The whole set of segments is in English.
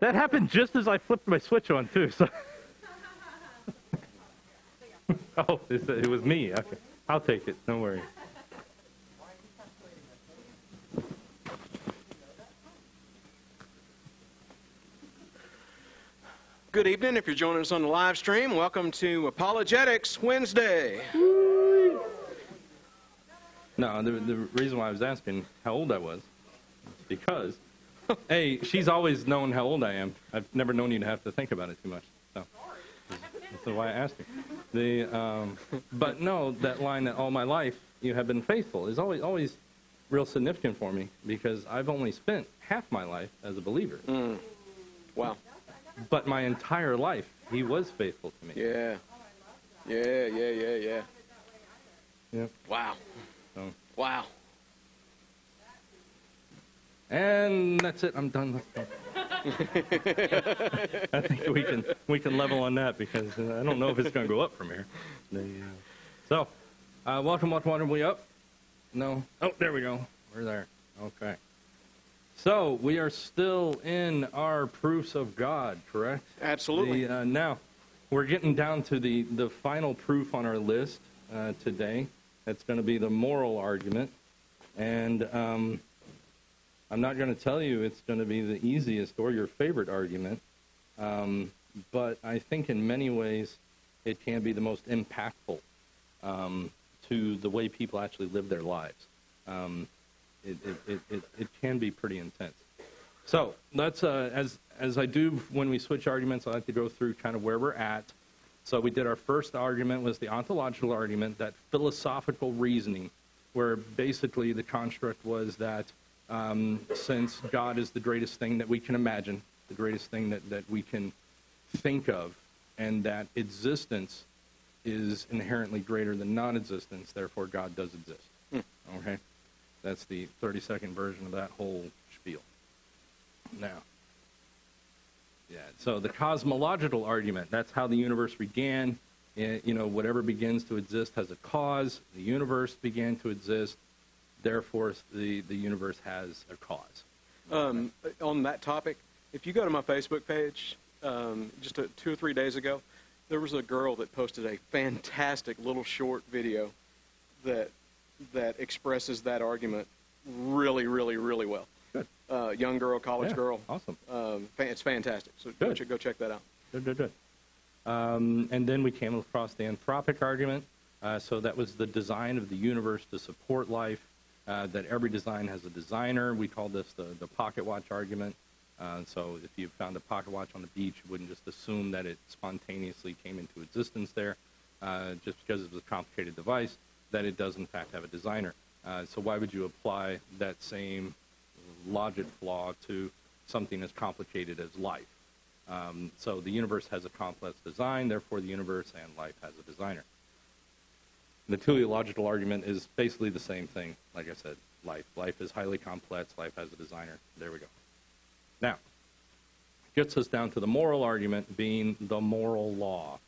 That happened just as I flipped my switch on, too. So. Oh, it was me. Okay. I'll take it. Don't worry. Good evening. If you're joining us on the live stream, welcome to Apologetics Wednesday. No, the reason why I was asking how old I was is because, hey, she's always known how old I am. I've never known you to have to think about it too much. So that's why I asked her. But no, that line that all my life you have been faithful is always real significant for me because I've only spent half my life as a believer. Wow. But my entire life, he was faithful to me. Yeah. Wow. So. Wow. And that's it. I'm done. I think we can level on that because I don't know if it's going to go up from here. So, welcome we up? No. Oh, there we go. We're there. Okay. So we are still in our proofs of God, correct? Absolutely. Now we're getting down to the final proof on our list today. That's going to be the moral argument, and I'm not going to tell you it's going to be the easiest or your favorite argument, but I think in many ways it can be the most impactful to the way people actually live their lives. It can be pretty intense. So let's, as I do when we switch arguments, I like to go through kind of where we're at. So we did our first argument was the ontological argument, that philosophical reasoning, where basically the construct was that since God is the greatest thing that we can imagine, the greatest thing that we can think of, and that existence is inherently greater than non-existence, therefore God does exist. Okay? That's the 30-second version of that whole spiel. Now, so the cosmological argument, that's how the universe began. You know, whatever begins to exist has a cause. The universe began to exist. Therefore, the universe has a cause. On that topic, if you go to my Facebook page, just 2 or 3 days ago, there was a girl that posted a fantastic little short video that expresses that argument really, really, really well. Good. Young girl, college girl. Awesome. It's fantastic. So go check that out. Good. And then we came across the Anthropic Argument. So that was the design of the universe to support life, that every design has a designer. We call this the pocket watch argument. So if you found a pocket watch on the beach, you wouldn't just assume that it spontaneously came into existence there, just because it was a complicated device, that it does in fact have a designer. So why would you apply that same logic flaw to something as complicated as life? So the universe has a complex design, therefore the universe and life has a designer. The teleological argument is basically the same thing. Like I said, life. Life is highly complex, life has a designer. There we go. Now, gets us down to the moral argument being the moral law.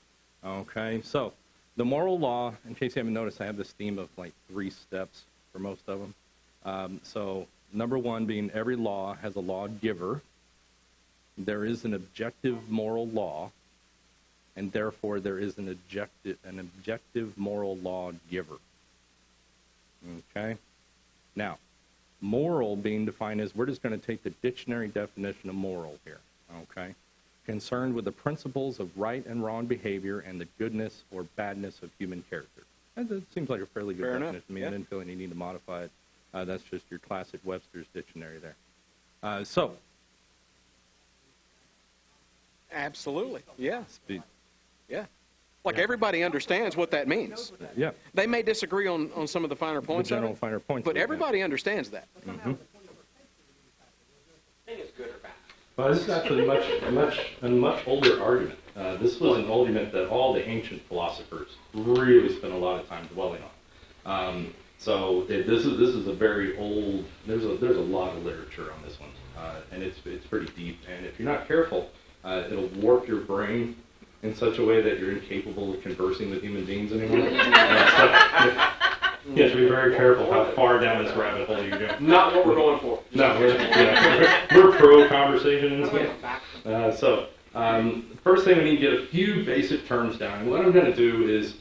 Okay, so the moral law, in case you haven't noticed, I have this theme of like 3 steps for most of them. So number 1 being every law has a lawgiver. There is an objective moral law, and therefore there is an objective moral lawgiver. Okay? Now, moral being defined as, we're just going to take the dictionary definition of moral here. Okay? Concerned with the principles of right and wrong behavior and the goodness or badness of human character. That seems like a fairly good definition to me. I didn't feel like you need to modify it. That's just your classic Webster's dictionary there. So. Absolutely. Yeah. Yeah. Like everybody understands what that means. Yeah. They may disagree on some of the finer points. The general finer points. But everybody understands that. Mm-hmm. It's good or bad. Well, this is actually a much older argument. This was an argument that all the ancient philosophers really spent a lot of time dwelling on. So this is a very old. There's a lot of literature on this one, and it's pretty deep. And if you're not careful, it'll warp your brain in such a way that you're incapable of conversing with human beings anymore. Yes, we very careful how far down this rabbit hole you go. Not what we're going for. No, we're pro conversation. First thing we need to get a few basic terms down. And what I'm going to do is,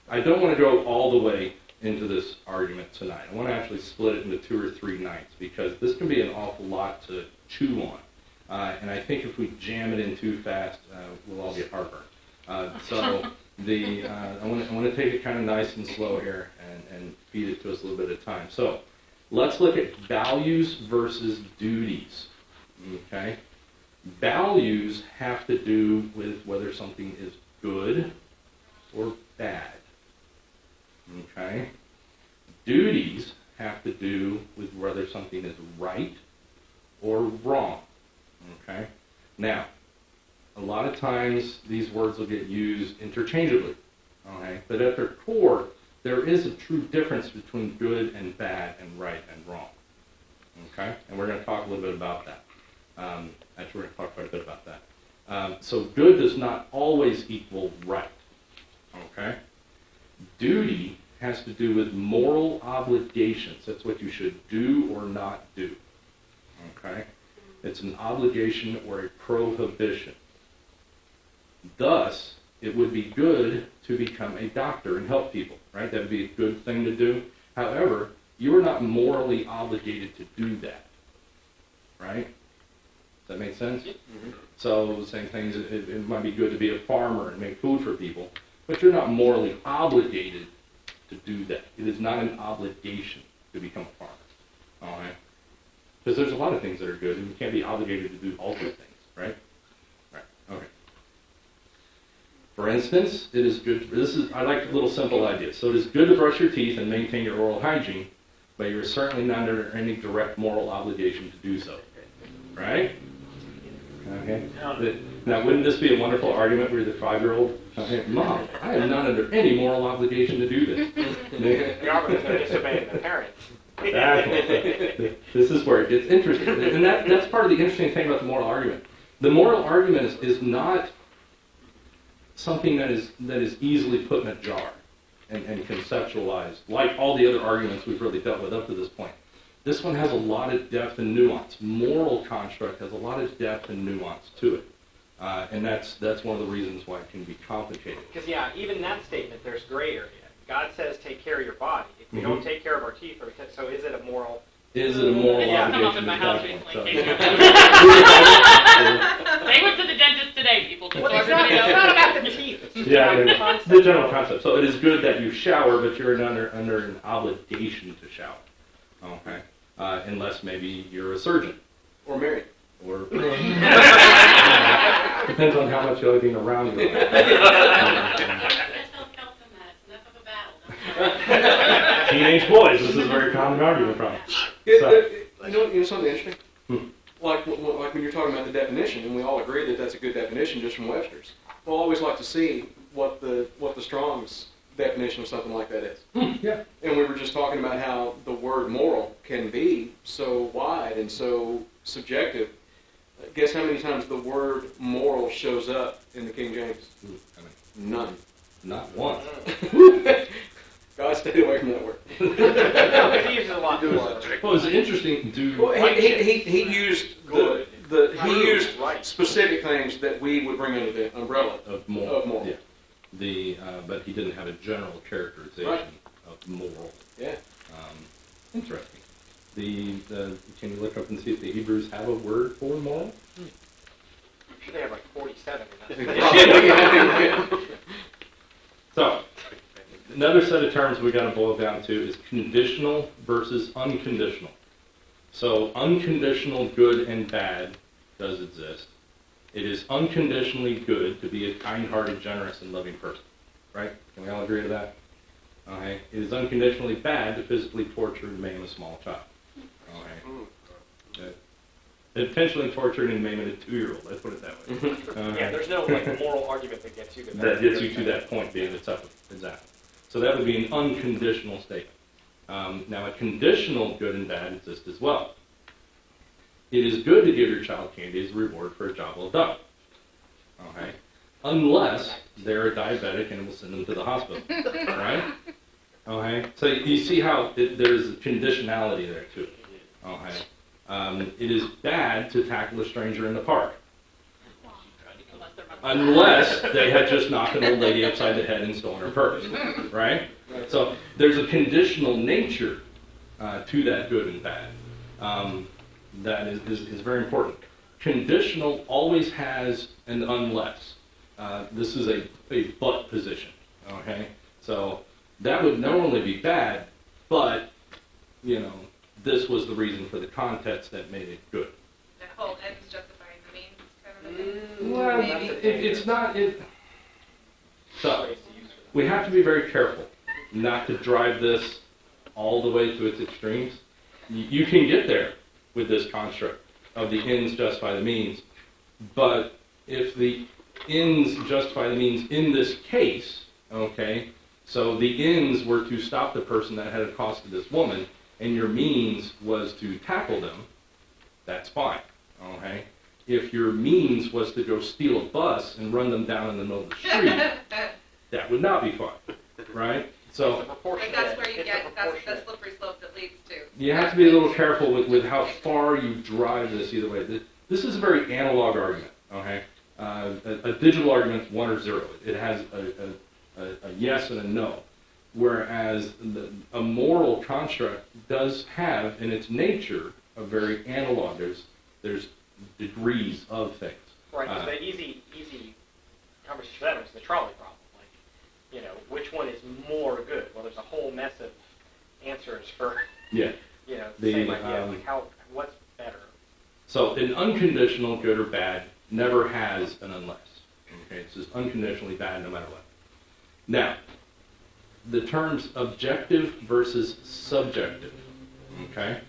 I don't want to go all the way into this argument tonight. I want to actually split it into 2 or 3 nights, because this can be an awful lot to chew on. And I think if we jam it in too fast, we'll all get heartburn. I want to take it kind of nice and slow here and feed it to us a little bit at a time. So let's look at values versus duties. Okay? Values have to do with whether something is good or bad. Okay? Duties have to do with whether something is right or wrong. Okay? Now, a lot of times these words will get used interchangeably. Okay? But at their core, there is a true difference between good and bad and right and wrong. Okay? And we're going to talk a little bit about that. Actually, we're going to talk quite a bit about that. So good does not always equal right. Okay? Duty has to do with moral obligations. That's what you should do or not do. Okay? It's an obligation or a prohibition. Thus, it would be good to become a doctor and help people, right? That would be a good thing to do. However, you are not morally obligated to do that, right? Does that make sense? Mm-hmm. So the same thing, it might be good to be a farmer and make food for people, but you're not morally obligated to do that. It is not an obligation to become a farmer, all right? Because there's a lot of things that are good, and you can't be obligated to do all good things, right? Right, okay. For instance, it is good, I like little simple ideas. So it is good to brush your teeth and maintain your oral hygiene, but you're certainly not under any direct moral obligation to do so, right? Okay. Now, wouldn't this be a wonderful argument where the 5-year-old, okay, Mom, I am not under any moral obligation to do this. The argument is disobeying the parents. Exactly. This is where it gets interesting. And that's part of the interesting thing about the moral argument. The moral argument is not something that is easily put in a jar and conceptualized, like all the other arguments we've really dealt with up to this point. This one has a lot of depth and nuance. Moral construct has a lot of depth and nuance to it. And that's one of the reasons why it can be complicated. Because, even that statement, there's gray area. God says take care of your body. If we don't take care of our teeth, so is it a moral... Is it a moral obligation? Come up in my house recently. They went to the dentist today, people. It's not about the teeth. The general concept. So it is good that you shower, but you're under an obligation to shower. Okay? Unless maybe you're a surgeon. Or married. Or depends on how much you're being around you. Teenage boys. This is a very common argument from. You know something interesting? Like when you're talking about the definition, and we all agree that that's a good definition just from Webster's. We'll always like to see what the Strong's definition of something like that is. Yeah. And we were just talking about how the word moral can be so wide and so subjective. Guess how many times the word moral shows up in the King James? None. Not one. God, stay away from that word. No, he uses a lot. Well, it's interesting to... Well, he used he used specific things that we would bring under the umbrella of moral. Yeah. But he didn't have a general characterization of moral. Yeah. Interesting. Can you look up and see if the Hebrews have a word for moral? I'm sure they have like 47. So, another set of terms we got to boil down to is conditional versus unconditional. So, unconditional good and bad does exist. It is unconditionally good to be a kind-hearted, generous, and loving person. Right? Can we all agree to that? Okay. It is unconditionally bad to physically torture and maim a small child. Okay. Intentionally tortured and maiming a 2-year-old. Let's put it that way. There's no moral argument that gets you to that. That gets you to that point, being acceptable. Exactly. So that would be an unconditional statement. Now, a conditional good and bad exists as well. It is good to give your child candy as a reward for a job well done. Okay? Unless they're a diabetic and it will send them to the hospital. Right? Okay, so you see how there's a conditionality there too. Okay, it is bad to tackle a stranger in the park, unless they had just knocked an old lady upside the head and stolen her purse, right? So there's a conditional nature to that good and bad. That is very important. Conditional always has an unless. This is a but position, okay? So that would not only be bad, but, this was the reason for the context that made it good. That whole ends justifying the means kind of a thing? Well, it's not. So, we have to be very careful not to drive this all the way to its extremes. You can get there with this construct of the ends justify the means, but if the ends justify the means in this case, okay, so the ends were to stop the person that had accosted this woman, and your means was to tackle them, that's fine, okay? If your means was to go steal a bus and run them down in the middle of the street, that would not be fine, right? So But that's where you get, that's the slippery slope that leads to. you have to be a little careful with how far you drive this either way. This is a very analog argument, okay? A digital argument is 1 or 0. It has a yes and a no. Whereas a moral construct does have, in its nature, a very analog. There's degrees of things. Right, because the easy conversation for that is the trolley problem. Like, which one is more good? Well, there's a whole mess of answers for, the same idea. Like, what's better? So an unconditional good or bad never has an unless. Okay, it's just unconditionally bad no matter what. Now, the terms objective versus subjective. Okay?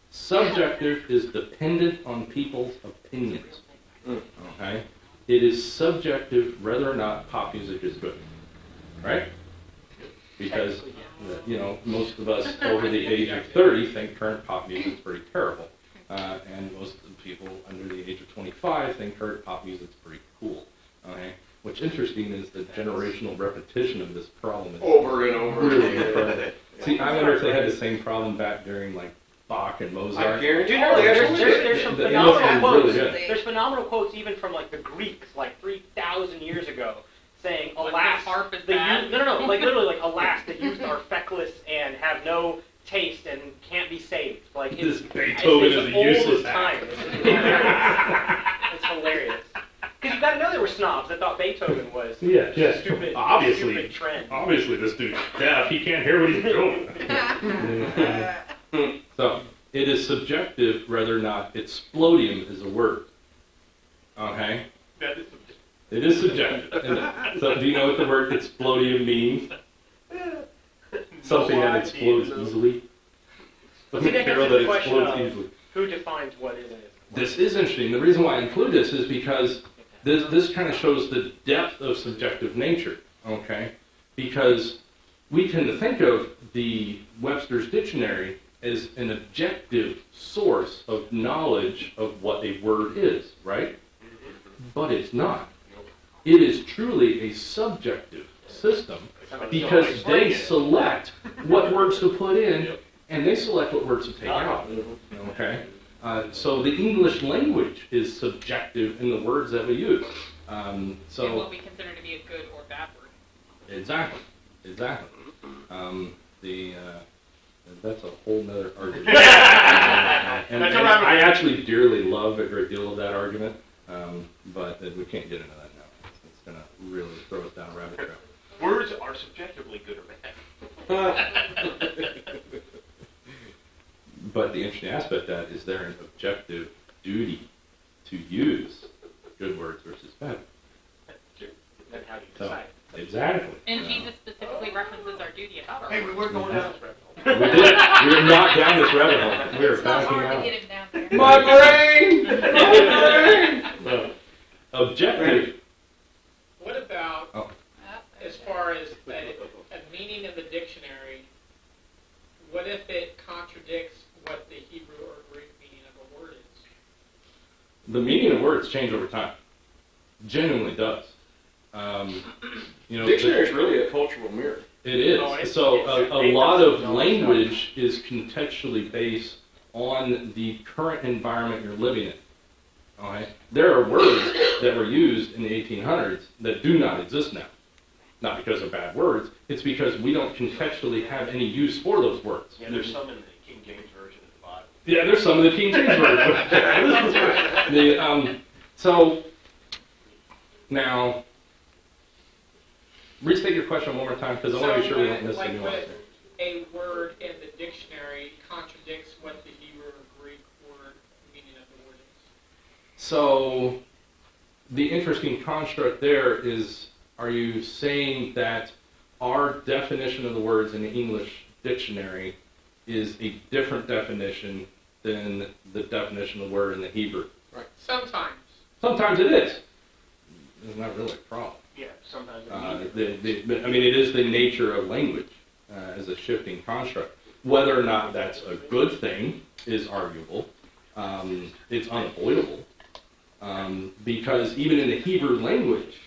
Subjective is dependent on people's opinions. Okay? It is subjective whether or not pop music is good. Right? Because, most of us over the age of 30 think current pop music is pretty terrible. And most of the people under the age of 25 think current pop music is pretty cool. Okay? What's interesting is the generational repetition of this problem is over and over. Really incredible. See, I wonder if they had the same problem back during like Bach and Mozart. I guarantee there's some phenomenal quotes. Really There's phenomenal quotes even from like the Greeks, like 3,000 years ago, saying, "Alas, harp is the bad." no, like literally, like, "Alas, the youth are feckless and have no taste and can't be saved." Like This Beethoven is a useless time. It's hilarious. Because you got to know there were snobs that thought Beethoven was stupid. Stupid trend. Obviously, this dude's deaf. He can't hear what he's doing. So, it is subjective whether or not explodium is a word. Okay? That is subjective. It is subjective. Isn't it? So, do you know what the word explodium means? Something that explodes easily. Something that material gets to that the question explodes of easily. who defines what is and isn't. This is interesting. The reason why I include this is because this kind of shows the depth of subjective nature, okay? Because we tend to think of the Webster's Dictionary as an objective source of knowledge of what a word is, right? But it's not. It is truly a subjective system because they select what words to put in and they select what words to take out, okay? So the English language is subjective in the words that we use. And what we consider to be a good or bad word. Exactly. That's a whole nother argument. and I actually dearly love a great deal of that argument, but we can't get into that now. It's going to really throw us down a rabbit trail. Words are subjectively good or bad. But the interesting aspect of that is there an objective duty to use good words versus bad. Then how do you decide? Exactly. And Jesus specifically references our duty about our Hey, we weren't going down this rabbit hole. We did. We are not down this rabbit hole. We are It's not backing hard to out. get him down there. My brain! So, objective. What about, Oh. as far as a meaning of the dictionary, what if it contradicts what the Hebrew or Greek meaning of a word is? The meaning of words change over time. Genuinely does. Dictionary is really a cultural mirror. It is. Oh, it's- So it's- a lot of language is contextually based on the current environment you're living in. All right? There are words that were used in the 1800s that do not exist now. Not because of bad words, it's because we don't contextually have any use for those words. Yeah, there's some in the King James Version of the Bible. Yeah, there's some of the King James Version. So, now, restate your question one more time, because I want to be sure we don't miss the nuance there. A word in the dictionary contradicts what the Hebrew or Greek word meaning of the word is. So, the interesting construct there is, are you saying that our definition of the words in the English dictionary is a different definition than the definition of the word in the Hebrew? Right. Sometimes. Sometimes it is. It's not really a problem. Yeah, sometimes. I mean, it is the nature of language as a shifting construct. Whether or not that's a good thing is arguable. It's unavoidable. Because even in the Hebrew language,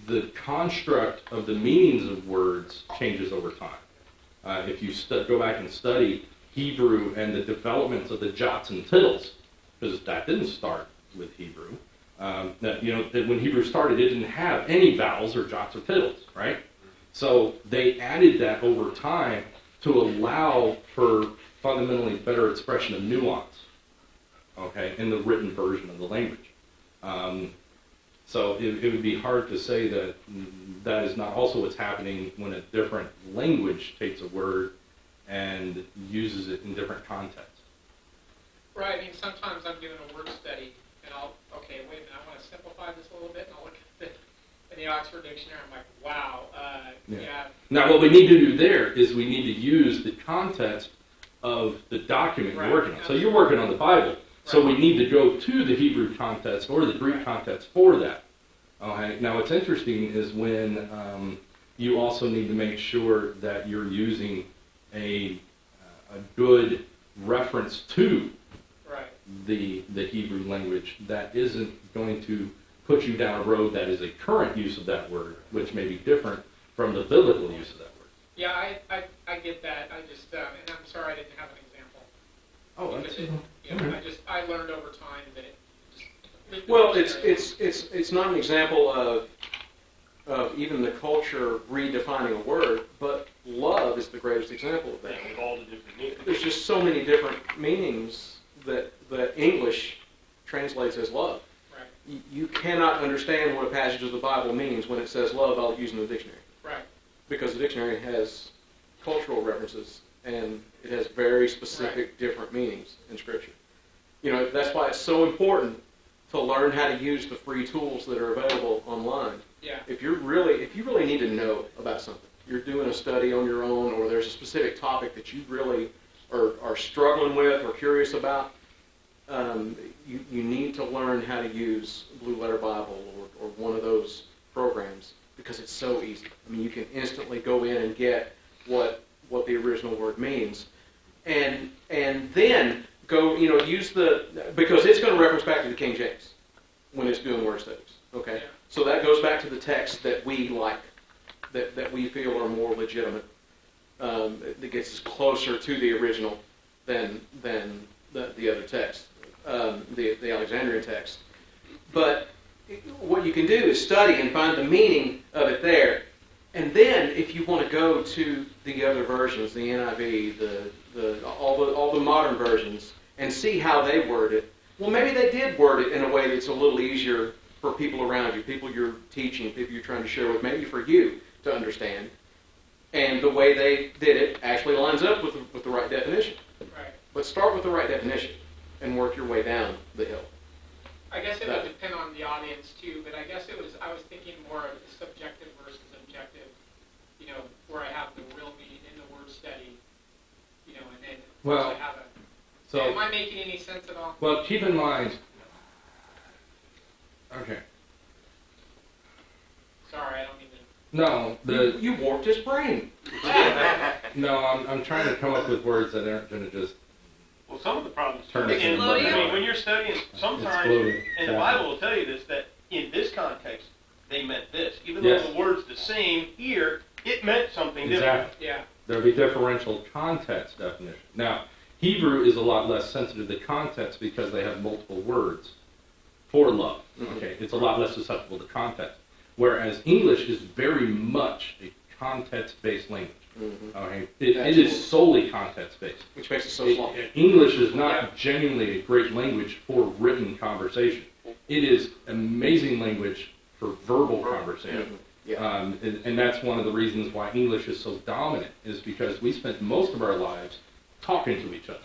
the construct of the meanings of words changes over time. If you go back and study Hebrew and the developments of the jots and tittles, because that didn't start with Hebrew. When Hebrew started, it didn't have any vowels or jots or tittles, right? So they added that over time to allow for fundamentally better expression of nuance, okay, in the written version of the language. So it would be hard to say that that is not also what's happening when a different language takes a word and uses it in different contexts. Right, I mean, sometimes I'm doing a word study, and wait a minute, I want to simplify this a little bit, and I'll look at it in the Oxford Dictionary, I'm like, wow, yeah. Now, what we need to do there is we need to use the context of the document you're working on. So you're working on the Bible. So we need to go to the Hebrew context or the Greek context for that. Okay. Now, what's interesting is when you also need to make sure that you're using a good reference to the Hebrew language that isn't going to put you down a road that is a current use of that word, which may be different from the biblical use of that word. Yeah, I get that. I just, and I'm sorry I didn't have an example. Oh, that's I learned over time that it just... Well, it's not an example of even the culture redefining a word, but love is the greatest example of that. With all the different meanings. There's just so many different meanings that English translates as love. Right. You cannot understand what a passage of the Bible means when it says love out using the dictionary. Right. Because the dictionary has cultural references and it has very specific different meanings in Scripture. You know, that's why it's so important to learn how to use the free tools that are available online. Yeah. If you really need to know about something, you're doing a study on your own, or there's a specific topic that you really are struggling with or curious about, you need to learn how to use Blue Letter Bible or one of those programs because it's so easy. I mean, you can instantly go in and get what the original word means, and then go, use because it's going to reference back to the King James when it's doing word studies. Okay, Yeah. So that goes back to the text that we like, that we feel are more legitimate, that gets us closer to the original than the other text, the Alexandrian text. But what you can do is study and find the meaning of it there. And then, if you want to go to the other versions, the NIV, all the modern versions, and see how they word it, well, maybe they did word it in a way that's a little easier for people around you, people you're teaching, people you're trying to share with, maybe for you to understand. And the way they did it actually lines up with the right definition. Right. But start with the right definition and work your way down the hill. I guess it would depend on the audience too, but I guess I was thinking more of subjective versus objective, where I have the real meaning in the word study, and then I have a... So, am I making any sense at all? Well, keep in mind... Okay. Sorry, I don't mean to... No, you warped his brain. No, I'm trying to come up with words that aren't going to just... Well, some of the problems... Turn it and, into I money. mean, when you're studying, sometimes, and the Bible will tell you this, that in this context, they meant this. Even though the word's the same here, it meant something different. Exactly. Yeah. There'll be differential context definition. Now, Hebrew is a lot less sensitive to context because they have multiple words for love. Okay, it's a lot less susceptible to context. Whereas English is very much a context-based language. Okay, it is solely context-based. Which makes it so slow. English is not genuinely a great language for written conversation. It is amazing language for verbal conversation. And that's one of the reasons why English is so dominant, is because we spent most of our lives talking to each other.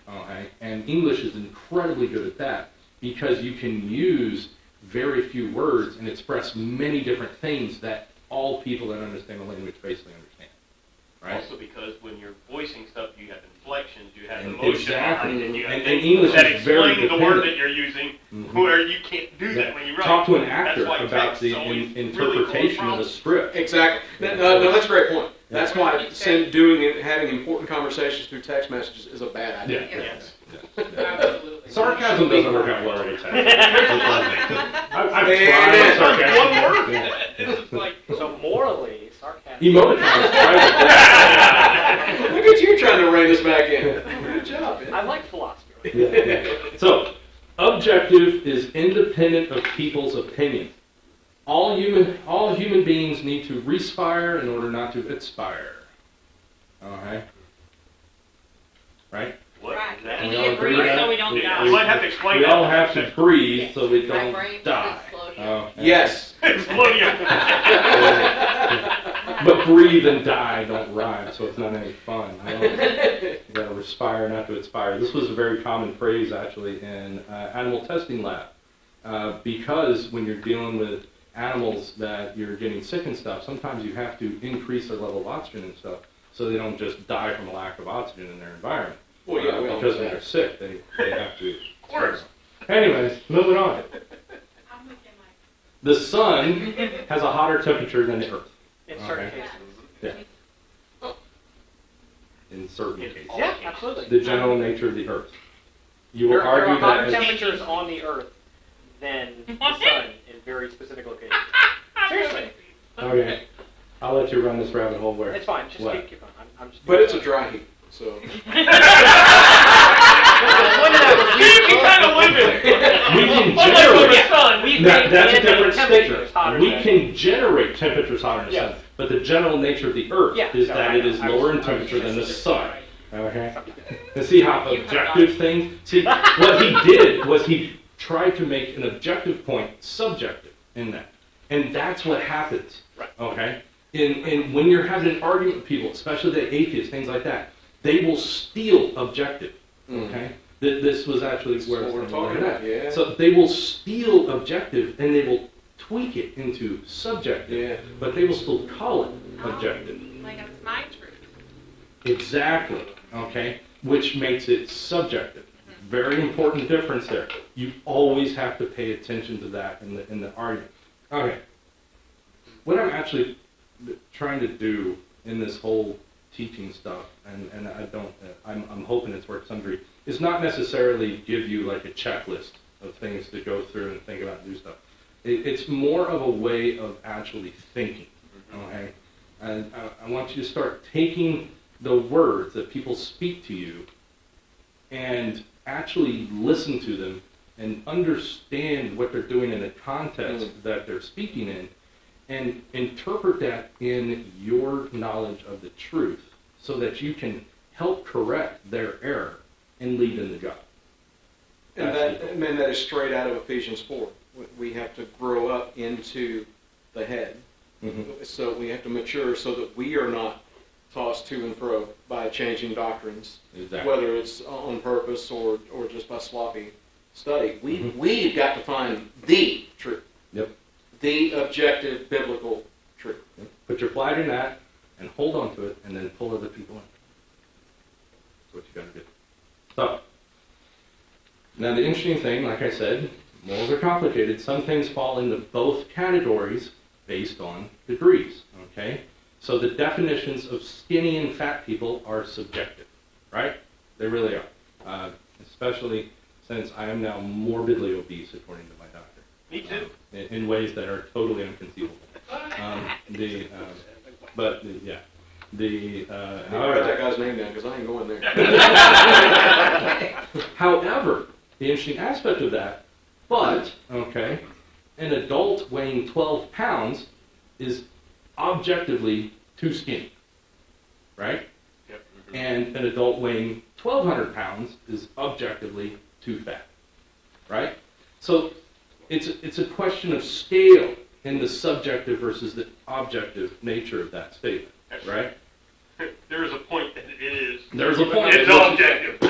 Okay? And English is incredibly good at that because you can use very few words and express many different things that all people that understand the language basically understand. Right? Also because when you're voicing stuff, you have inflections, you have emotion Exactly. behind it, you have And things English that is very explain the word dependent. that you're using, where you can't do that when you write. Talk to an That's actor why about text the is always interpretation really of a script. Exactly. No, that's a great point. That's why having important conversations through text messages is a bad idea. Yes. Absolutely. Sarcasm doesn't work out well over text. I've tried sarcasm. It's like, so morally, sarcasm. Emoticons. Look at you trying to rein this back in. Good job, man. I like philosophy. So, objective is independent of people's opinions. All human beings need to respire in order not to expire. Okay? Right? What is that? We all need to agree breathe with that? so we don't You die. might have to explain We that. all have to breathe so we My don't brain die. explosion. Okay. Yes. Explodion. But breathe and die don't rhyme, so it's not any fun. You gotta respire not to expire. This was a very common phrase, actually, in animal testing lab. Because when you're dealing with animals that you're getting sick and stuff, sometimes you have to increase their level of oxygen and stuff so they don't just die from a lack of oxygen in their environment. Well, yeah, we all because know when that. they're sick, they have to. Of course. Anyways, moving on. I'm with you, Mike. The sun has a hotter temperature than the Earth. In certain Okay. cases. Yeah. In certain cases. Yeah, absolutely. The general nature of the Earth. You will There are argue hotter that. temperatures on the Earth than the sun in very specific locations. Seriously. Okay. I'll let you run this rabbit hole where. It's fine. Just What? keep going. I'm just. But it's a dry heat, so. You kind of live in it. We can Unlike on generate. the sun. That's a different temperature sticker. is hotter We than- can generate temperatures hotter than the Yeah. sun, but the general nature of the Earth Yeah, is no, that I it know. is I lower in was temperature than the just- sun. Okay. And see how You have objective thing. See what he did was he tried to make an objective point subjective in that, and that's what happens. Right. Okay. And when you're having an argument with people, especially the atheists, things like that, they will steal objective. Okay. This was actually where That's what we're it's talking about, yeah. So they will steal objective and they will tweak it into subjective, Yeah. but they will still call it objective. Like it's my truth. Exactly. Okay, which makes it subjective. Very important difference there. You always have to pay attention to that in the argument. Okay. What I'm actually trying to do in this whole teaching stuff, and I'm hoping it's worked to some degree, is not necessarily give you like a checklist of things to go through and think about and do stuff. It's more of a way of actually thinking. Okay, and I want you to start taking the words that people speak to you and actually listen to them and understand what they're doing in the context that they're speaking in, and interpret that in your knowledge of the truth so that you can help correct their error and lead them to God. And that is straight out of Ephesians 4. We have to grow up into the head. Mm-hmm. So we have to mature so that we are not tossed to and fro by changing doctrines, Exactly. whether it's on purpose or just by sloppy study. We've got to find the truth. Yep. The objective biblical truth. Put your flag in that and hold on to it and then pull other people in. That's what you got to do. So, now the interesting thing, like I said, morals are complicated. Some things fall into both categories based on degrees, okay? So the definitions of skinny and fat people are subjective, right? They really are. Especially since I am now morbidly obese, according to my doctor. Me too. In ways that are totally inconceivable. But yeah, the Write that guy's name down because I ain't going there. however, the interesting aspect of that, but okay, an adult weighing 12 pounds is objectively too skinny, right? Yep. And an adult weighing 1,200 pounds is objectively too fat, right? So it's a question of scale in the subjective versus the objective nature of that statement, right? There is a point that it is. There's a point. It's objective.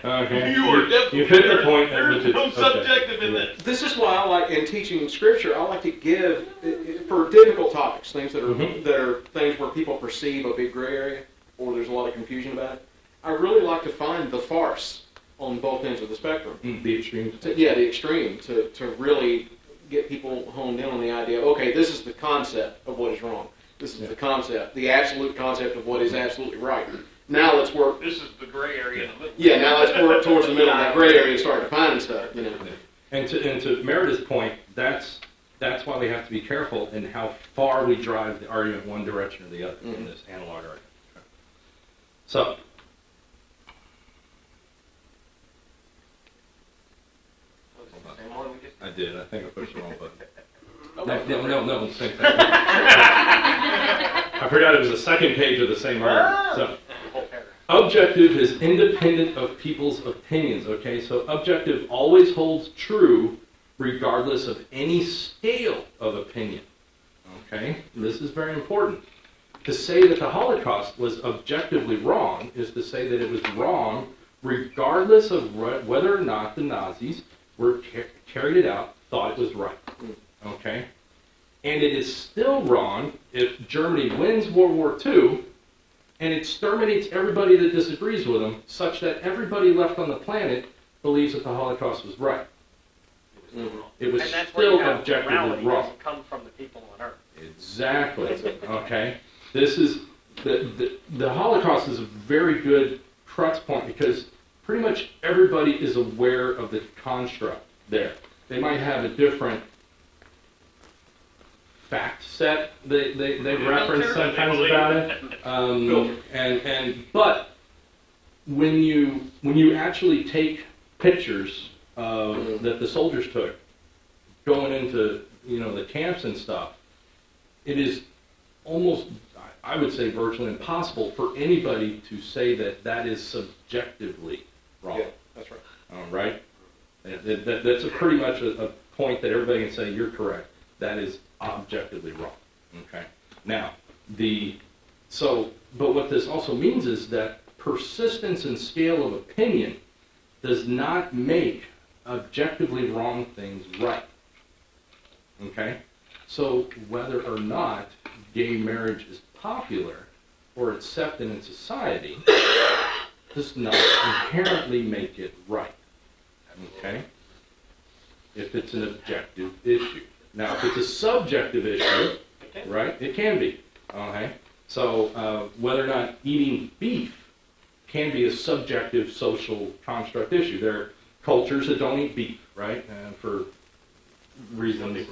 Okay. You are definitely. You hit the point. There's no subjective in this. This is why I like, in teaching Scripture, I like to give, for difficult topics, things that are that are things where people perceive a big gray area, or there's a lot of confusion about it. I really like to find the farce on both ends of the spectrum. The extreme. The extreme, to really get people honed in on the idea, okay, this is the concept of what is wrong. This is the concept, the absolute concept of what is absolutely right. Now let's work. This is the gray area in the middle. Yeah, now let's work towards the middle of that gray area and start defining stuff. You know. And to Merida's point, that's why we have to be careful in how far we drive the argument one direction or the other in this analog argument. So. I did. I think I pushed the wrong button. No, same thing. I forgot it was the second page of the same argument. So, objective is independent of people's opinions, okay? So objective always holds true regardless of any scale of opinion, okay? This is very important. To say that the Holocaust was objectively wrong is to say that it was wrong regardless of whether or not the Nazis were carried it out, thought it was right. Okay? And it is still wrong if Germany wins World War II and exterminates everybody that disagrees with them, such that everybody left on the planet believes that the Holocaust was right. It was still objectively wrong. Doesn't come from the people on Earth. Exactly. Okay? This is the Holocaust is a very good crux point because pretty much everybody is aware of the construct there. They might have a different fact set they reference sometimes about it, but when you actually take pictures that the soldiers took going into the camps and stuff, it is almost, I would say, virtually impossible for anybody to say that is subjectively wrong. Yeah, that's right. All right. That's a pretty much a point that everybody can say you're correct. That is objectively wrong. Okay. Now, but what this also means is that persistence and scale of opinion does not make objectively wrong things right. Okay. So whether or not gay marriage is popular or accepted in society does not inherently make it right. Okay? If it's an objective issue. Now, if it's a subjective issue, right, it can be. Okay? So, whether or not eating beef can be a subjective social construct issue. There are cultures that don't eat beef, right? And for reasons,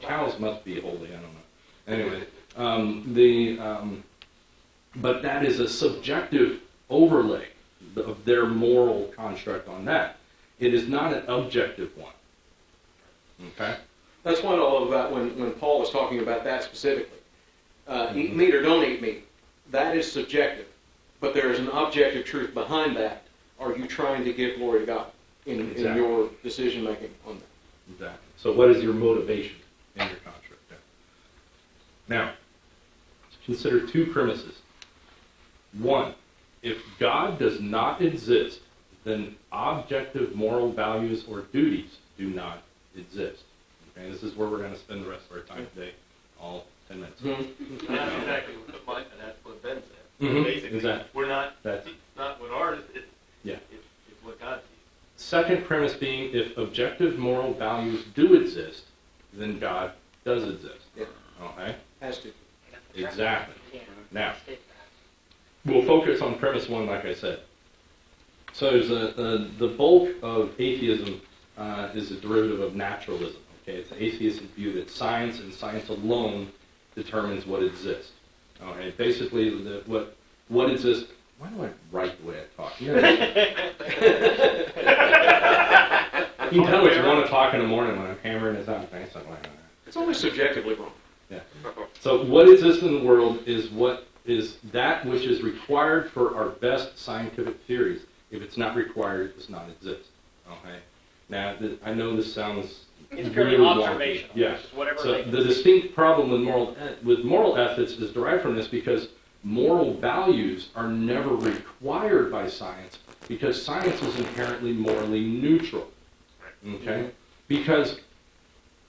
cows must be holy, I don't know. Anyway, but that is a subjective overlay of their moral construct on that. It is not an objective one. Okay? That's what I love about when Paul was talking about that specifically. Eat meat or don't eat meat. That is subjective. But there is an objective truth behind that. Are you trying to give glory to God in your decision making on that? Exactly. So what is your motivation in your construct? Now, consider two premises. One, if God does not exist, then objective moral values or duties do not exist. Okay, this is where we're going to spend the rest of our time today, all 10 minutes. Mm-hmm. That's exactly what Mike and that's what Ben said. Mm-hmm. Basically, exactly. We're not. It's not what ours is. Yeah. It's what God sees. Second premise being, if objective moral values do exist, then God does exist. Yeah. Okay. Has to. Exactly. Now, we'll focus on premise one, like I said. So there's the bulk of atheism is a derivative of naturalism. Okay, it's the atheistic view that science and science alone determines what exists. Okay, basically, what exists. Why do I write the way I talk? You can tell it's 1 o'clock in the morning when I'm hammering this out. Something like that. It's only subjectively wrong. Yeah. So what exists in the world is what is that which is required for our best scientific theories. If it's not required, it does not exist. Okay. Now, I know this sounds it's purely really observational. wonky. Yeah. It's just whatever So the distinct problem with moral ethics is derived from this because moral values are never required by science because science is inherently morally neutral. Okay? Because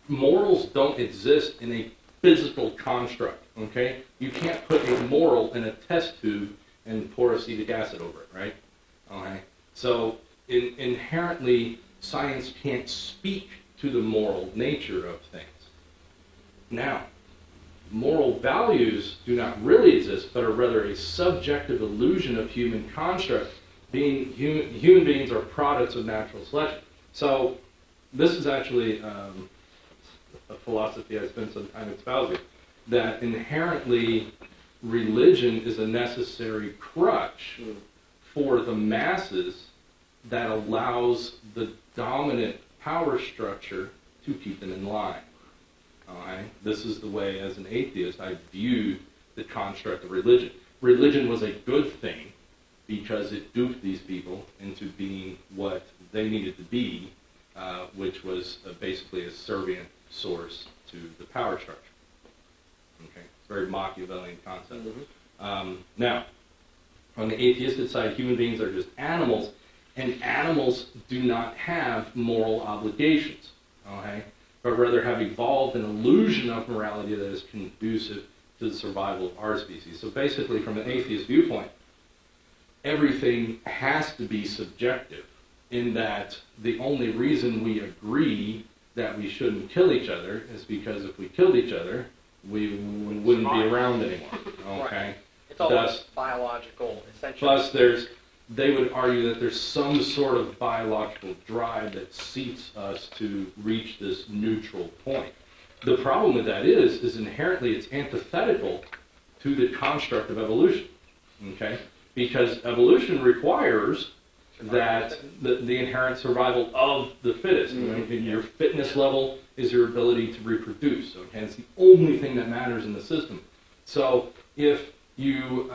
morals don't exist in a physical construct. Okay? You can't put a moral in a test tube and pour acetic acid over it, right? Okay? So inherently, science can't speak to the moral nature of things. Now, moral values do not really exist, but are rather a subjective illusion of human construct. Human beings are products of natural selection. So, this is actually a philosophy I spent some time espousing, that inherently religion is a necessary crutch for the masses that allows the dominant power structure to keep them in line. This is the way, as an atheist, I viewed the construct of religion. Religion was a good thing because it duped these people into being what they needed to be, which was basically a servient source to the power structure. Okay, it's a very Machiavellian concept. Now, on the atheistic side, human beings are just animals, and animals do not have moral obligations, okay? But rather have evolved an illusion of morality that is conducive to the survival of our species. So basically, from an atheist viewpoint, everything has to be subjective in that the only reason we agree that we shouldn't kill each other is because if we killed each other, we wouldn't be around anymore, okay? Right. It's all biological, essentially. Plus, they would argue that there's some sort of biological drive that seats us to reach this neutral point. The problem with that is inherently it's antithetical to the construct of evolution, okay? Because evolution requires that the inherent survival of the fittest. Your fitness level is your ability to reproduce, okay? It's the only thing that matters in the system. So if you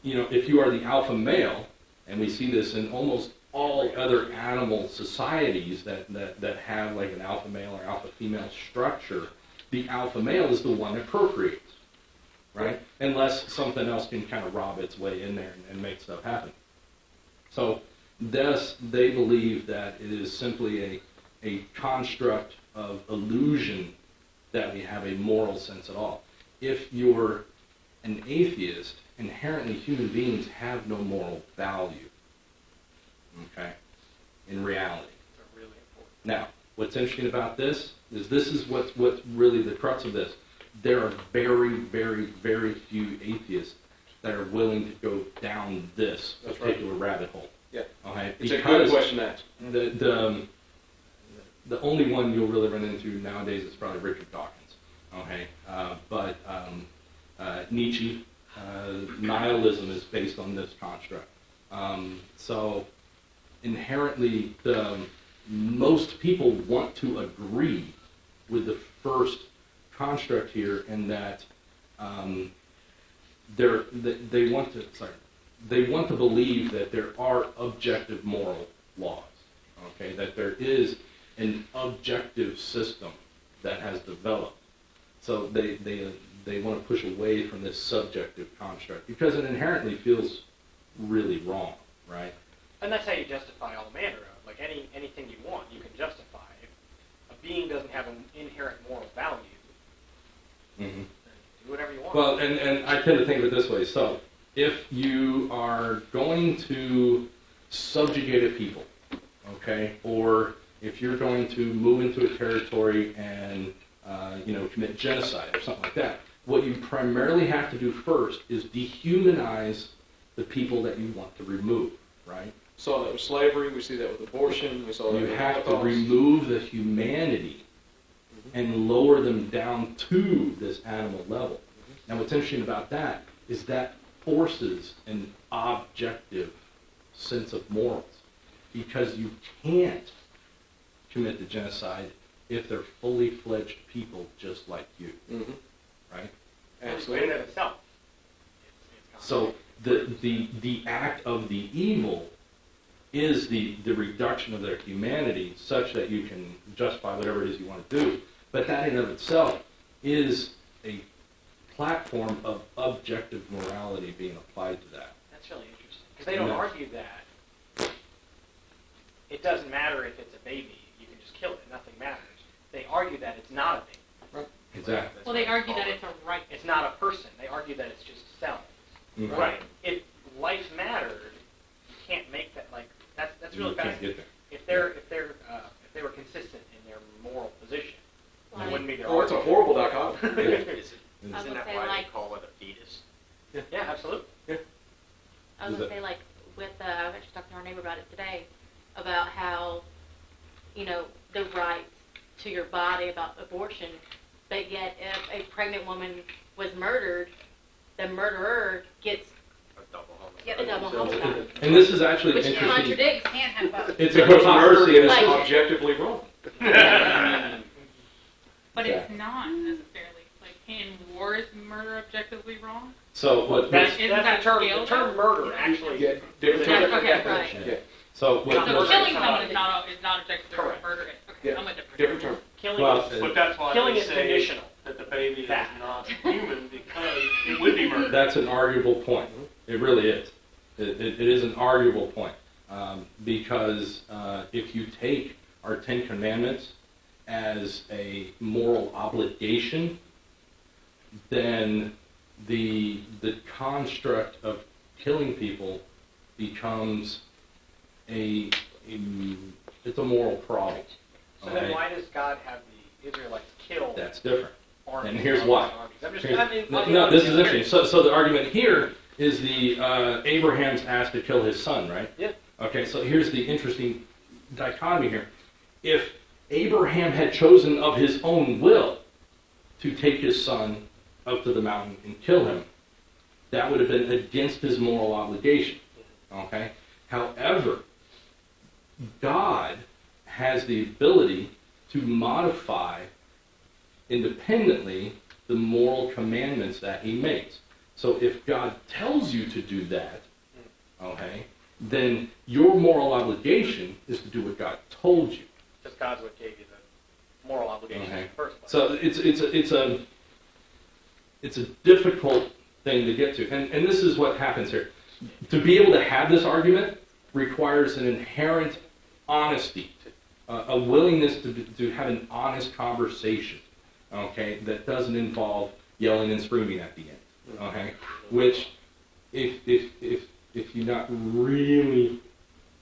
if you are the alpha male, and we see this in almost all other animal societies that have like an alpha male or alpha female structure, the alpha male is the one that procreates, right? Unless something else can kind of rob its way in there and make stuff happen. So thus, they believe that it is simply a construct of illusion that we have a moral sense at all. If you're an atheist, inherently human beings have no moral value, okay, in reality. They're really important. Now, what's interesting about this is what's really the crux of this. There are very, very, very few atheists that are willing to go down this particular rabbit hole. Yeah. Okay? It's a good question to ask. The only one you'll really run into nowadays is probably Richard Dawkins. Okay? But Nietzsche, nihilism is based on this construct. So inherently, most people want to agree with the first construct here in that they want to believe that there are objective moral laws. Okay, that there is an objective system that has developed. So they want to push away from this subjective construct because it inherently feels really wrong, right? And that's how you justify all manner of, like anything you want, you can justify. If a being doesn't have an inherent moral value, then do whatever you want. Well, and I tend to think of it this way. So if you are going to subjugate a people, okay, or if you're going to move into a territory and commit genocide or something like that, what you primarily have to do first is dehumanize the people that you want to remove, right? Saw that with slavery. We see that with abortion. We saw that. You with have to Holocaust. remove the humanity and lower them down to this animal level. Now, what's interesting about that is that forces an objective sense of morals, because you can't commit the genocide if they're fully fledged people just like you, right? Absolutely. In and of itself. So the act of the evil is the reduction of their humanity such that you can justify whatever it is you want to do. But that in and of itself is a platform of objective morality being applied to that. That's really interesting. Because they don't argue that it doesn't matter if it's a baby, you can just kill it, nothing matters. They argue that it's not a baby. Right. Exactly. Well, they argue that it's a right. It's not a person. They argue that it's just cells. Mm-hmm. Right. If life mattered, you can't make that like that's really fascinating. If they were consistent in their moral position, it wouldn't be their it's a horrible dichotomy. Isn't that why they call it a fetus? Yeah, absolutely. Yeah. I was going to say, like, I was actually talking to our neighbor about it today, about how, the right to your body, about abortion, but yet if a pregnant woman was murdered, the murderer gets a double homicide. And this is actually Which interesting. contradicts. Can't have both. It's a Because murder is Like- objectively wrong. But it's not necessarily. Like, in war, is murder objectively wrong? So what? That's Isn't the that term. scale, The term murder actually. Yeah, different Yeah, terms. okay, right. Yeah. So what? So Murder killing is someone not- is not objectively Correct. wrong. Murder is. Okay, Yeah. I'm a different. Different term. Killing Well, is But that's why killing they is say conditional. that the baby is That. not human because it would be murder. That's an arguable point. It really is. It is an arguable point because if you take our Ten Commandments as a moral obligation, then the construct of killing people becomes it's a moral problem. So then why does God have the Israelites kill? That's different. armies And here's on why. these armies? I'm just, Here's- I mean, no, this is interesting. So the argument here is the Abraham's asked to kill his son, right? Yeah. Okay, so here's the interesting dichotomy here. If Abraham had chosen of his own will to take his son up to the mountain and kill him, that would have been against his moral obligation. Okay? However, God has the ability to modify independently the moral commandments that he makes. So if God tells you to do that, okay, then your moral obligation is to do what God told you. Because God's what gave you the moral obligation in the first place. So it's a difficult thing to get to, and this is what happens here. To be able to have this argument requires an inherent honesty, a willingness to have an honest conversation, okay, that doesn't involve yelling and screaming at the end, okay, which if you're not really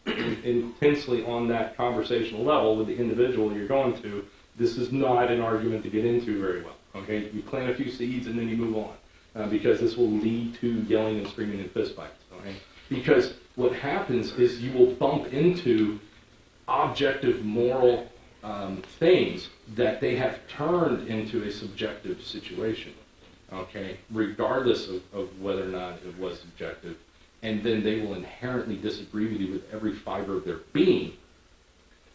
intensely on that conversational level with the individual you're going to, this is not an argument to get into very well. Okay, you plant a few seeds and then you move on, because this will lead to yelling and screaming and fistfights. Okay, because what happens is you will bump into objective moral things that they have turned into a subjective situation. Okay, regardless of whether or not it was subjective. And then they will inherently disagree with you with every fiber of their being,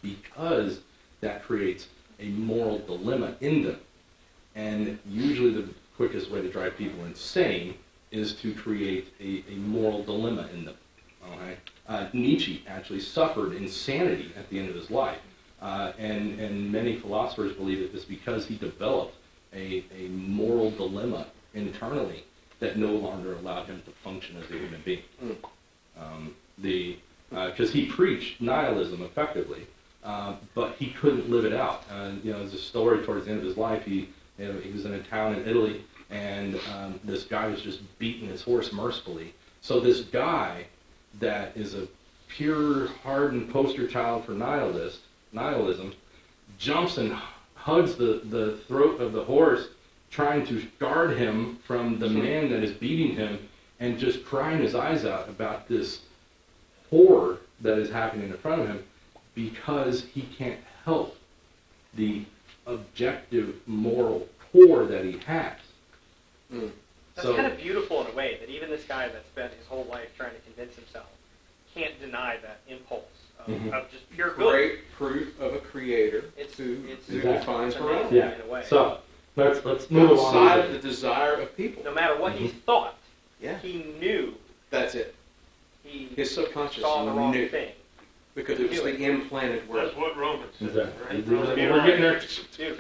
because that creates a moral dilemma in them. And usually the quickest way to drive people insane is to create a moral dilemma in them. Okay? Nietzsche actually suffered insanity at the end of his life. And many philosophers believe that it's because he developed a moral dilemma internally that no longer allowed him to function as a human being. Because he preached nihilism effectively, but he couldn't live it out. There's a story towards the end of his life. He was in a town in Italy, and this guy was just beating his horse mercifully. So this guy that is a pure, hardened poster child for nihilism, jumps and hugs the throat of the horse, trying to guard him from the man that is beating him, and just crying his eyes out about this horror that is happening in front of him, because he can't help the objective moral core that he has. That's kind of beautiful in a way, that even this guy that spent his whole life trying to convince himself can't deny that impulse of just pure good. Great proof of a creator who defines morality. Yeah. In a way. So let's move along. Outside of the desire of people. No matter what he thought, Yeah. he knew That's it. he His subconscious saw the wrong knew. thing. Because it was the implanted word. That's what Romans says. Exactly. Right? We're getting there. Dude.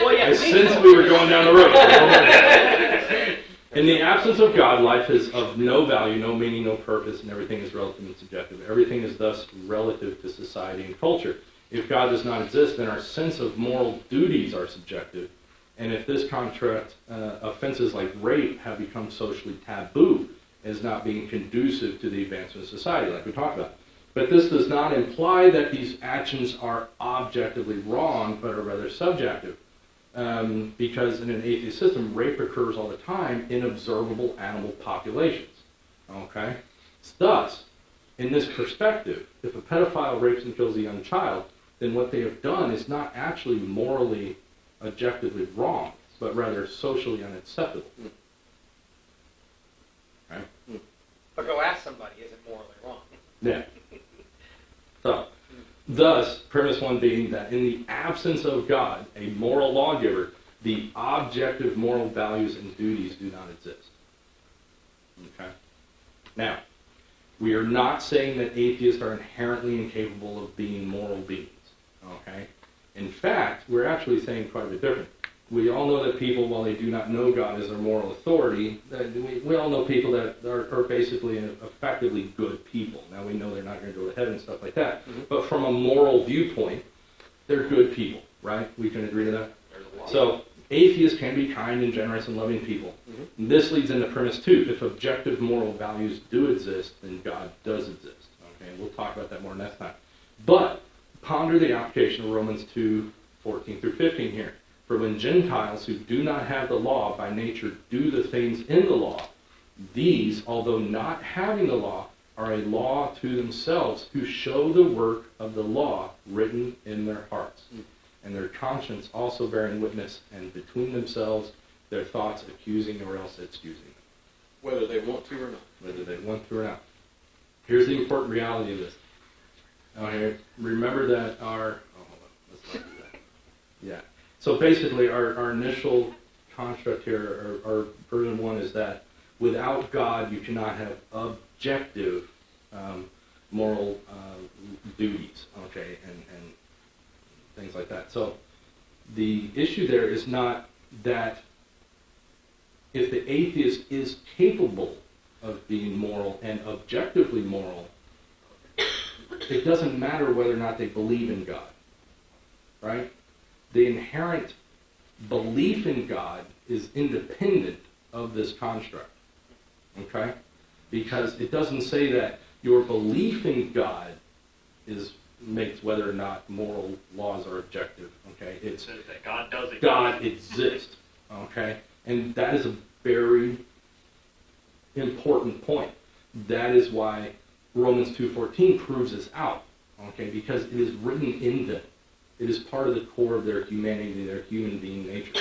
Well, yeah, Since we were going down the road. In the absence of God, life is of no value, no meaning, no purpose, and everything is relative and subjective. Everything is thus relative to society and culture. If God does not exist, then our sense of moral duties are subjective. And if this contract, offenses like rape have become socially taboo as not being conducive to the advancement of society, like we talked about. But this does not imply that these actions are objectively wrong, but are rather subjective. Because in an atheist system, rape occurs all the time in observable animal populations. Okay? Thus, in this perspective, if a pedophile rapes and kills a young child, then what they have done is not actually morally, objectively wrong, but rather socially unacceptable. Right? But go ask somebody, is it morally wrong? Yeah. So, thus, premise one being that in the absence of God, a moral lawgiver, the objective moral values and duties do not exist. Okay? Now, we are not saying that atheists are inherently incapable of being moral beings. Okay? In fact, we're actually saying quite a bit different. We all know that people, while they do not know God as their moral authority, we all know people that are basically effectively good people. Now, we know they're not going to go to heaven and stuff like that. Mm-hmm. But from a moral viewpoint, they're good people, right? We can agree to that? So, atheists can be kind and generous and loving people. Mm-hmm. And this leads into premise 2. If objective moral values do exist, then God does exist. Okay, we'll talk about that more next time. But ponder the application of Romans 2:14 through 15 here. For when Gentiles who do not have the law by nature do the things in the law, these, although not having the law, are a law to themselves, who show the work of the law written in their hearts, and their conscience also bearing witness, and between themselves their thoughts accusing or else excusing them. Whether they want to or not. Whether they want to or not. Here's the important reality of this. Okay, remember that hold on, let's not do that. Yeah. So basically, our initial construct here, our version 1, is that without God, you cannot have objective moral duties, okay, and things like that. So the issue there is not that if the atheist is capable of being moral and objectively moral, it doesn't matter whether or not they believe in God, right? The inherent belief in God is independent of this construct, okay? Because it doesn't say that your belief in God makes whether or not moral laws are objective, okay? It says that God does exist. God exists, okay? And that is a very important point. That is why Romans 2:14 proves this out, okay? Because it is written in them. It is part of the core of their humanity, their human being nature,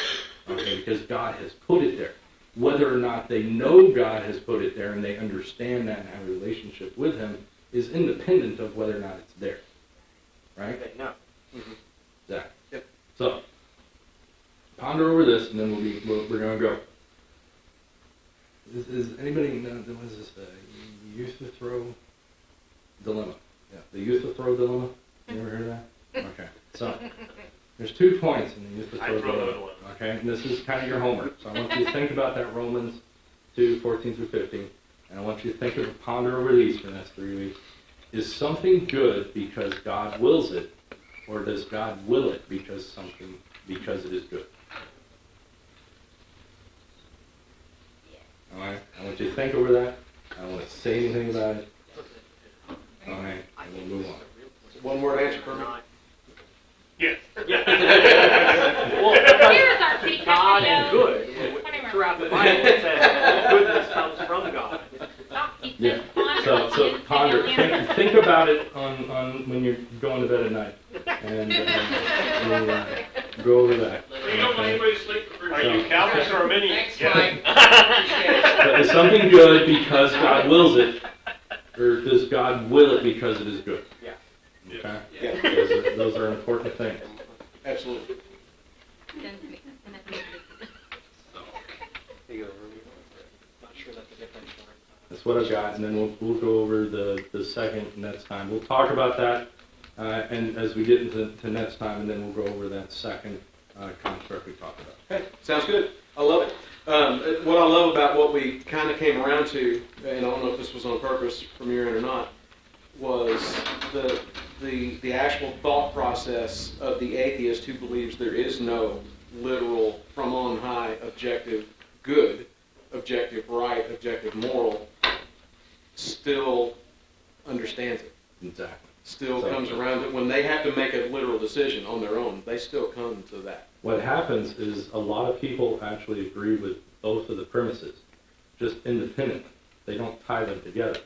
okay? Because God has put it there. Whether or not they know God has put it there and they understand that and have a relationship with Him is independent of whether or not it's there, right? They know. Mm-hmm. Exactly. Yep. So, ponder over this, and then we're going to go. Is anybody know, what is this, the Euthyphro dilemma? Yeah, the Euthyphro dilemma? You ever heard of that? Okay, so there's 2 points in the Euthyphro dilemma. Okay, and this is kind of your homework. So I want you to think about that Romans 2:14 through 15, and I want you to think of ponder over these for the next 3 weeks. Is something good because God wills it, or does God will it because it is good? All right, I want you to think over that. I don't want to say anything about it. All right, and we'll move on. One word answer for me. Yes. Well, Here's our secret God video. and good. Throughout the Bible, it says goodness comes from God. Yeah. So ponder, think about it on when you're going to bed at night, and we'll go over that. So you don't want anybody to sleep for 3 Are Are you Calvinist or Arminian? Thanks, Yeah. Mike. Appreciate it. But is something good because God wills it, or does God will it because it is good? Yeah. Okay? Yeah. Those are important things. Absolutely. Not sure that's a difference. That's what I've got, and then we'll go over the second next time. We'll talk about that, and as we get into next time, and then we'll go over that second construct we talked about. Okay, sounds good. I love it. What I love about what we kind of came around to, and I don't know if this was on purpose from your end or not, was the actual thought process of the atheist who believes there is no literal, from on high, objective good, objective right, objective moral, still understands it. Exactly. Still comes around it. When they have to make a literal decision on their own, they still come to that. What happens is a lot of people actually agree with both of the premises, just independent. They don't tie them together.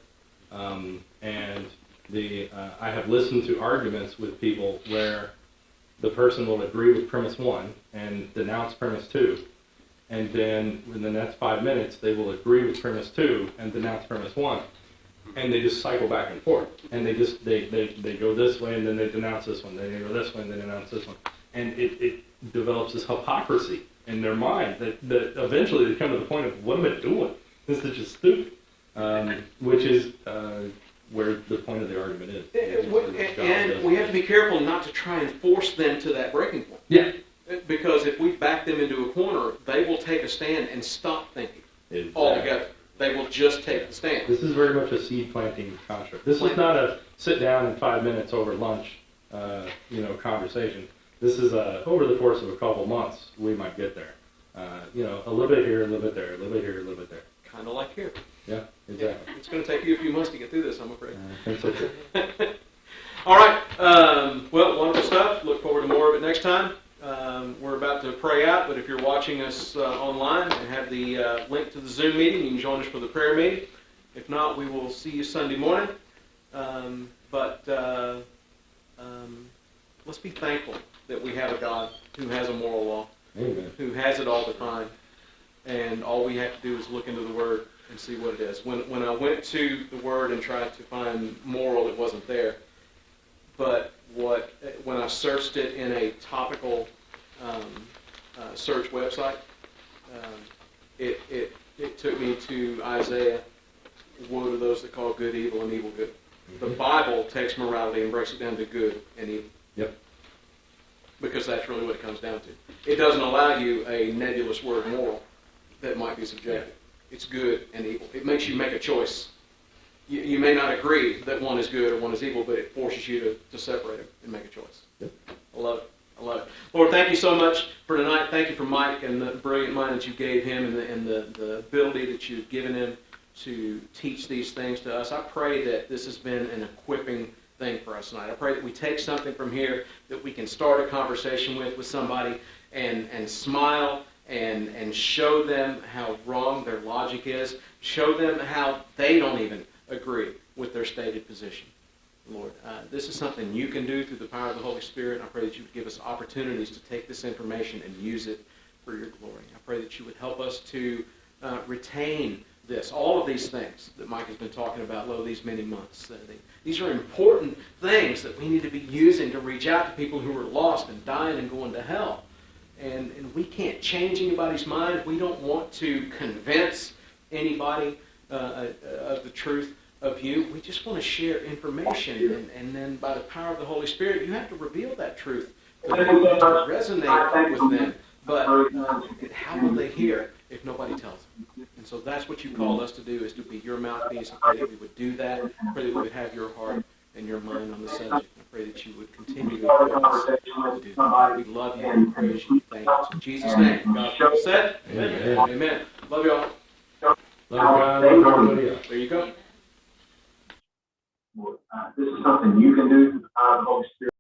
And I have listened to arguments with people where the person will agree with premise 1 and denounce premise 2, and then in the next 5 minutes they will agree with premise 2 and denounce premise 1, and they just cycle back and forth, and they go this way and then they denounce this one, then they go this way and then denounce this one, and it develops this hypocrisy in their mind that eventually they come to the point of, what am I doing? This is just stupid, which is where the point of the argument is. And we have to be careful not to try and force them to that breaking point. Yeah. Because if we back them into a corner, they will take a stand and stop thinking altogether. They will just take the stand. This is very much a seed planting construct. This is not a sit down in 5 minutes over lunch, conversation. This is over the course of a couple months, we might get there. A little bit here, a little bit there, a little bit here, a little bit there. Kind of like here. Yeah, exactly. It's going to take you a few months to get through this, I'm afraid. I think so too. All right. Well, wonderful stuff. Look forward to more of it next time. We're about to pray out, but if you're watching us online and have the link to the Zoom meeting, you can join us for the prayer meeting. If not, we will see you Sunday morning. Let's be thankful that we have a God who has a moral law, Amen. Who has it all defined, and all we have to do is look into the Word and see what it is. When I went to the Word and tried to find moral, it wasn't there. But when I searched it in a topical search website, it took me to Isaiah. Woe to those that call good evil and evil good. The Bible takes morality and breaks it down to good and evil. Yep. Because that's really what it comes down to. It doesn't allow you a nebulous word moral that might be subjective. It's good and evil. It makes you make a choice. You may not agree that one is good or one is evil, but it forces you to separate them and make a choice. Yep. I love it. I love it. Lord, thank you so much for tonight. Thank you for Mike and the brilliant mind that you gave him and the ability that you've given him to teach these things to us. I pray that this has been an equipping thing for us tonight. I pray that we take something from here that we can start a conversation with somebody and smile and show them how wrong their logic is, show them how they don't even agree with their stated position. Lord, this is something you can do through the power of the Holy Spirit. I pray that you would give us opportunities to take this information and use it for your glory. I pray that you would help us to retain this, all of these things that Mike has been talking about these many months. These are important things that we need to be using to reach out to people who are lost and dying and going to hell. And we can't change anybody's mind. We don't want to convince anybody of the truth of you. We just want to share information. And then by the power of the Holy Spirit, you have to reveal that truth to them, to resonate with them. But how will they hear if nobody tells them? And so that's what you called us to do, is to be your mouthpiece. I pray that we would do that. I pray that we would have your heart and your mind on the subject. I pray that you would continue to equip us to do that. We love you and praise you. Thank you. In Jesus' name, God's people said, Amen. Amen. Love you all. Love God, love everybody else. There you go. This is something you can do through the power of the Holy Spirit.